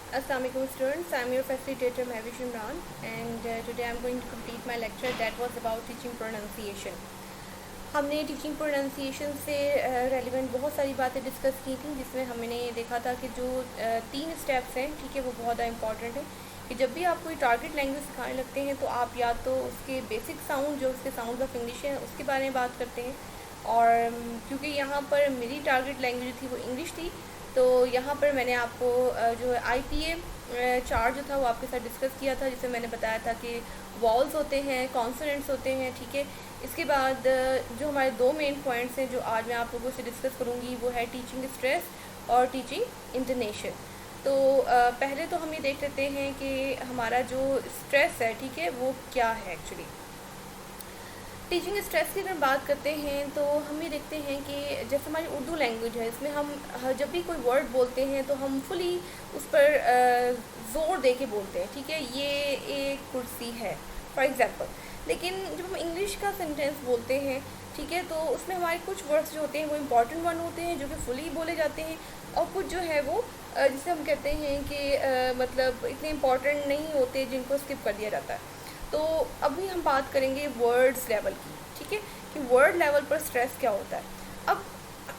Assalamualaikum students, I am your facilitator Mahwish Imran, and today I am going to complete my lecture that was about teaching pronunciation. हमने teaching pronunciation से relevant बहुत सारी बातें discuss की थी, जिसमें हमने देखा था कि जो 3 स्टेप्स हैं, ठीक है, वो बहुत ज़्यादा इंपॉर्टेंट है कि जब भी आप कोई टारगेट लैंग्वेज सिखाने लगते हैं तो आप या तो उसके बेसिक साउंड, जो उसके साउंड ऑफ इंग्लिश है, उसके बारे में बात करते हैं। और क्योंकि यहाँ पर मेरी टारगेट लैंग्वेज थी वो इंग्लिश थी, तो यहाँ पर मैंने आपको जो IPA चार्ट जो था वो आपके साथ डिस्कस किया था, जिसमें मैंने बताया था कि वॉल्स होते हैं, कॉन्सोनेंट्स होते हैं, ठीक है। इसके बाद जो हमारे 2 मेन पॉइंट्स हैं जो आज मैं आप लोगों से डिस्कस करूँगी, वो है टीचिंग स्ट्रेस और टीचिंग इंटोनेशन। तो पहले तो हम ये देख लेते हैं कि हमारा जो स्ट्रेस है, ठीक है, वो क्या है एक्चुअली। टीचिंग स्ट्रेस की अगर बात करते हैं तो हम ये देखते हैं कि जैसे हमारी उर्दू लैंग्वेज है, इसमें हम जब भी कोई वर्ड बोलते हैं तो हम फुली उस पर ज़ोर दे के बोलते हैं, ठीक है। ये एक कुर्सी है फॉर एग्ज़ाम्पल। लेकिन जब हम इंग्लिश का सेंटेंस बोलते हैं, ठीक है, तो उसमें हमारे कुछ वर्ड्स जो होते हैं वो इम्पॉर्टेंट वन होते हैं जो कि फुली बोले जाते हैं, और कुछ जो है वो जिसे हम कहते हैं कि मतलब इतने इम्पॉर्टेंट नहीं होते, जिनको स्किप कर दिया जाता है। तो अभी हम बात करेंगे वर्ड्स लेवल की, ठीक है, कि वर्ड लेवल पर स्ट्रेस क्या होता है। अब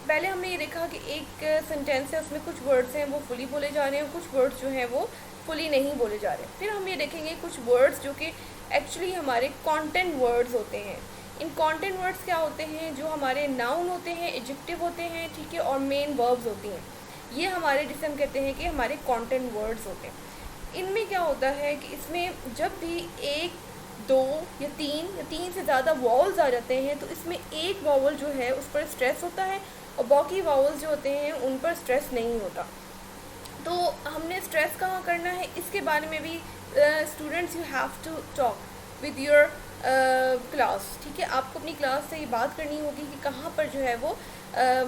पहले हमने ये देखा कि एक सेंटेंस है, उसमें कुछ वर्ड्स हैं वो फुली बोले जा रहे हैं, कुछ वर्ड्स जो हैं वो फुली नहीं बोले जा रहे हैं। फिर हम ये देखेंगे कुछ वर्ड्स जो कि एक्चुअली हमारे कंटेंट वर्ड्स होते हैं। इन कंटेंट वर्ड्स क्या होते हैं, जो हमारे नाउन होते हैं, एडजेक्टिव होते हैं, ठीक है, और मेन वर्ब्स होती हैं। ये हमारे, जिसे हम कहते हैं कि हमारे कंटेंट वर्ड्स होते हैं। इनमें क्या होता है कि इसमें जब भी 1, 2 या 3 से ज़्यादा वॉवल्स आ जाते हैं तो इसमें एक वॉवल जो है उस पर स्ट्रेस होता है और बाकी वॉवल्स जो होते हैं उन पर स्ट्रेस नहीं होता। तो हमने स्ट्रेस कहाँ करना है, इसके बारे में भी students you have to talk with your class, ठीक है। आपको अपनी क्लास से ये बात करनी होगी कि कहाँ पर जो है वो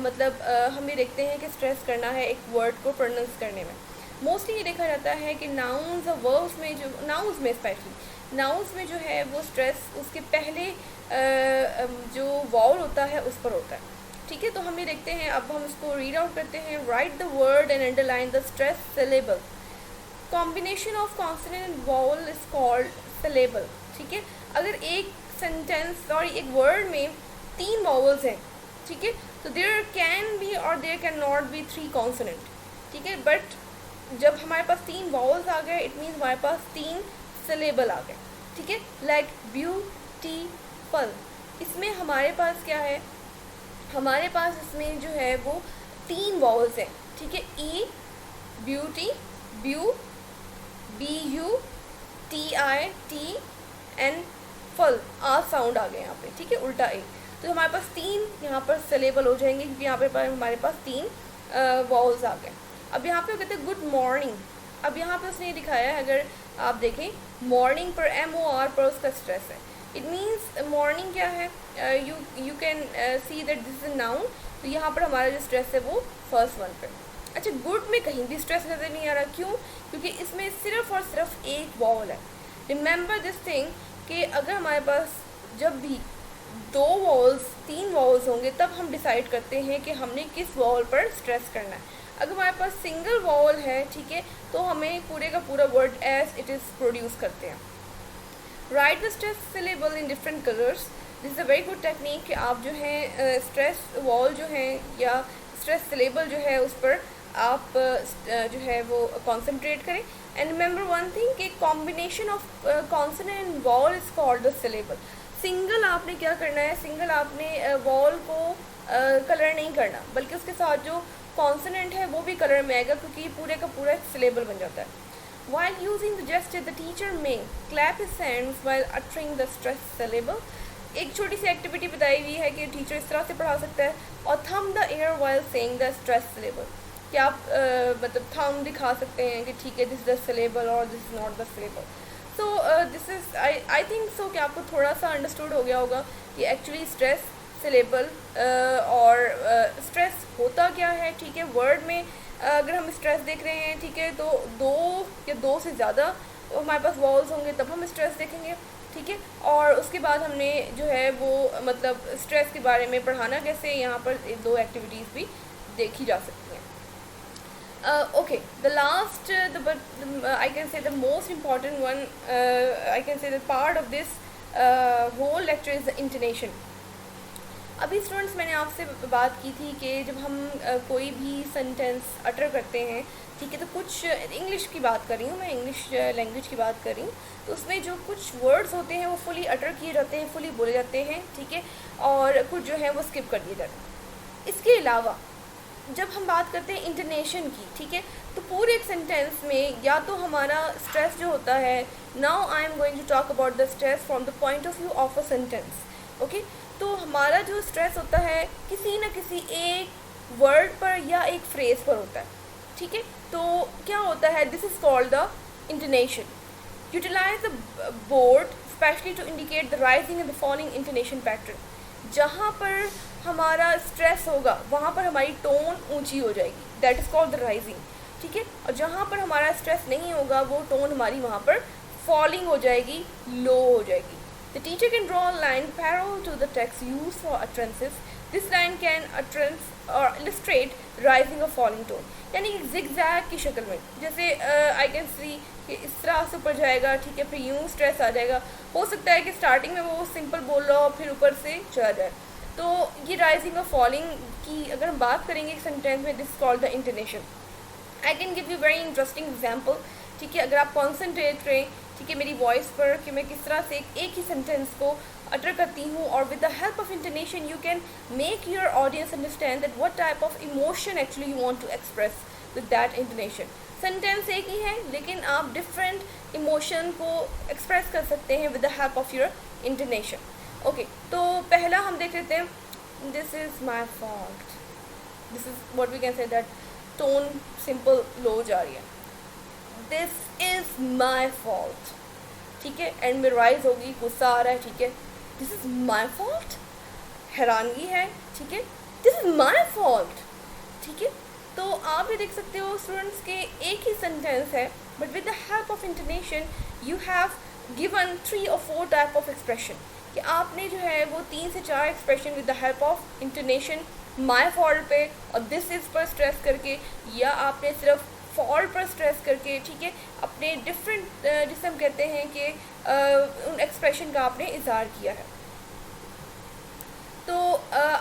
मतलब हम ये देखते हैं कि स्ट्रेस करना है एक वर्ड को प्रोनाउंस करने में। मोस्टली ये देखा जाता है कि नाउन्स और वर्ब्स में, जो नाउन्स में स्पेशली नाउन्स में जो है वो स्ट्रेस उसके पहले जो वॉवल होता है उस पर होता है, ठीक है। तो हम ये देखते हैं, अब हम इसको रीड आउट करते हैं। Write the word and underline the stress syllable. Combination of consonant and vowel is called syllable, ठीक है। अगर एक सेंटेंस और एक वर्ड में 3 वॉवल्स हैं, ठीक है, तो देयर कैन बी और there can not be 3 consonant, ठीक है। बट जब हमारे पास 3 वॉवल्स आ गए, इट मीन्स हमारे पास 3 सिलेबल आ गए, ठीक है। लाइक ब्यूटीफुल, इसमें हमारे पास क्या है, हमारे पास इसमें जो है वो 3 वॉवल्स हैं, ठीक है। ई, ब्यूटी, ब्यू, BUTI एंड फल, आ साउंड आ गए यहाँ पे, ठीक है, उल्टा ए। तो हमारे पास 3 यहाँ पर सिलेबल हो जाएंगे क्योंकि यहाँ पे हमारे पास 3 वॉवल्स आ गए। अब यहाँ पे कहते हैं गुड मॉर्निंग। अब यहाँ पे उसने ये दिखाया है, अगर आप देखें मॉर्निंग पर MOR पर उसका स्ट्रेस है। इट मीन्स मॉर्निंग क्या है, you can see that this is noun. तो यहाँ पर हमारा जो स्ट्रेस है वो फर्स्ट वन पे। अच्छा, गुड में कहीं भी स्ट्रेस नज़र नहीं आ रहा, क्यों? क्योंकि इसमें सिर्फ और सिर्फ एक वॉवल है। रिमेंबर दिस थिंग कि अगर हमारे पास जब भी 2 वॉवल्स 3 वॉवल्स होंगे तब हम डिसाइड करते हैं कि हमने किस वॉवल पर स्ट्रेस करना है। अगर हमारे पास सिंगल वॉवल है, ठीक है, तो हमें पूरे का पूरा word as it is produce करते हैं। Write the stress syllable in different colours. This is a very good technique कि आप जो है स्ट्रेस वॉल जो है या स्ट्रेस सिलेबल जो है उस पर आप जो है वो कॉन्सेंट्रेट करें। एंड रिमेंबर वन थिंग कि combination of consonant and wall is called the syllable. Single आपने क्या करना है, सिंगल आपने वॉल को कलर नहीं करना, बल्कि उसके साथ जो कॉन्सोनेंट है वो भी कलर में आएगा, क्योंकि पूरे का पूरा एक सिलेबल बन जाता है। While using the gesture, the teacher may clap his hands while uttering the stress syllable. एक छोटी सी एक्टिविटी बताई हुई है कि टीचर इस तरह से पढ़ा सकता है, और thumb the air while saying the stress syllable, कि आप मतलब थंब दिखा सकते हैं कि ठीक है दिस इज द सिलेबल और this is not the syllable. So this is I think so कि आपको थोड़ा सा अंडरस्टूड हो गया होगा कि एक्चुअली स्ट्रेस, सिलेबल और स्ट्रेस होता क्या है, ठीक है। वर्ड में अगर हम स्ट्रेस देख रहे हैं, ठीक है, तो 2 या 2 से ज़्यादा हमारे पास वॉल्स होंगे तब हम स्ट्रेस देखेंगे, ठीक है। और उसके बाद हमने जो है वो मतलब स्ट्रेस के बारे में पढ़ाना कैसे, यहाँ पर 2 एक्टिविटीज़ भी देखी जा सकती हैं। Okay, the last, I can say the most important one, I can say the part of this whole lecture is the intonation. अभी स्टूडेंट्स मैंने आपसे बात की थी कि जब हम कोई भी सेंटेंस अटर करते हैं, ठीक है, तो कुछ इंग्लिश की बात कर रही हूँ मैं, इंग्लिश लैंग्वेज की बात कर रही हूँ, तो उसमें जो कुछ वर्ड्स होते हैं वो फुली अटर किए जाते हैं, फुली बोले जाते हैं, ठीक है, और कुछ जो है वो स्किप कर दिए जाते हैं. इसके अलावा जब हम बात करते हैं इंटोनेशन की, ठीक है, तो पूरे एक सेंटेंस में या तो हमारा स्ट्रेस जो होता है, now I am going to talk about the stress from the point of view of a sentence. Okay, तो हमारा जो स्ट्रेस होता है किसी न किसी एक वर्ड पर या एक फ्रेज पर होता है, ठीक है. तो क्या होता है, this is called the intonation. Utilize the board specially to indicate the rising and the falling intonation pattern. जहाँ पर हमारा स्ट्रेस होगा वहाँ पर हमारी टोन ऊंची हो जाएगी, that is called the rising, ठीक है. और जहाँ पर हमारा स्ट्रेस नहीं होगा वो टोन हमारी वहाँ पर फॉलिंग हो जाएगी, लो हो जाएगी. The teacher can draw a line parallel to the text used for utterances. This line can utterance or illustrate rising or falling tone. यानी zigzag की शक्ल में, जैसे आई कैन सी कि इस तरह से ऊपर जाएगा, ठीक है, फिर यूँ स्ट्रेस आ जाएगा. हो सकता है कि स्टार्टिंग में वो सिंपल बोल रहा हो फिर ऊपर से चला जाए. तो ये राइजिंग और फॉलिंग की अगर हम बात करेंगे एक सेंटेंस में, this called the intonation. I can give you very interesting example, ठीक है, अगर आप कॉन्सेंट्रेट करें, ठीक है, मेरी वॉइस पर कि मैं किस तरह से एक ही सेंटेंस को अटर करती हूँ, और with the help of intonation you can make your audience understand that what type of emotion actually you want to express with that intonation. Sentence एक ही है लेकिन आप डिफरेंट इमोशन को एक्सप्रेस कर सकते हैं with the help of your intonation. Okay, तो पहला हम देख लेते हैं, this is my fault. This is what we can say that tone simple low जा रही है, दिस इज़ माई फॉल्ट, ठीक है, एंड में राइज होगी, गुस्सा आ रहा है, ठीक है, दिस इज़ माई फॉल्ट, हैरानगी है, ठीक है, दिस इज़ माई फॉल्ट, ठीक है. तो आप ये देख सकते हो स्टूडेंट्स के एक ही सेंटेंस है but with the help of intonation you have given 3 or 4 type of expression, कि आपने जो है वो 3 से 4 expression with the help of intonation my fault पे और दिस इज़ पर स्ट्रेस करके, या आपने सिर्फ फॉल्ट पर स्ट्रेस करके, ठीक है, अपने डिफरेंट जिसे हम कहते हैं कि उन एक्सप्रेशन का आपने इजहार किया है. तो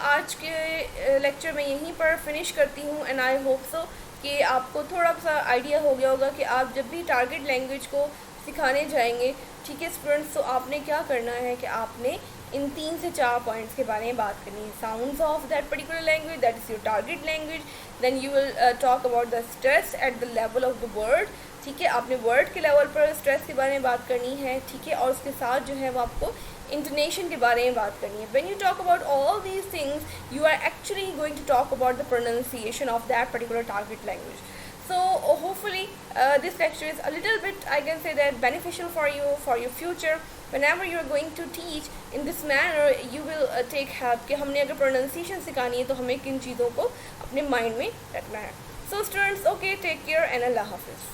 आज के लेक्चर में यहीं पर फिनिश करती हूँ एंड आई होप सो कि आपको थोड़ा सा आइडिया हो गया होगा कि आप जब भी टारगेट लैंग्वेज को सिखाने जाएंगे, ठीक है स्टूडेंट्स, तो आपने क्या करना है कि आपने इन 3 से 4 पॉइंट्स के बारे में बात करनी है. Sounds of that particular language, that is your target language. Then you will talk about the stress at the level of the word, ठीक है, आपने वर्ड के लेवल पर स्ट्रेस के बारे में बात करनी है, ठीक है, और उसके साथ जो है वो आपको इंटोनेशन के बारे में बात करनी है. When you talk about all these things you are actually going to talk about the pronunciation of that particular target language. So hopefully this lecture is a little bit, I can say that, beneficial for you for your future. Whenever you are going to teach in this manner, you will take help कि हमने अगर pronunciation सिखानी है तो हमें किन चीज़ों को अपने mind में रखना है. So students, okay, take care and Allah Hafiz.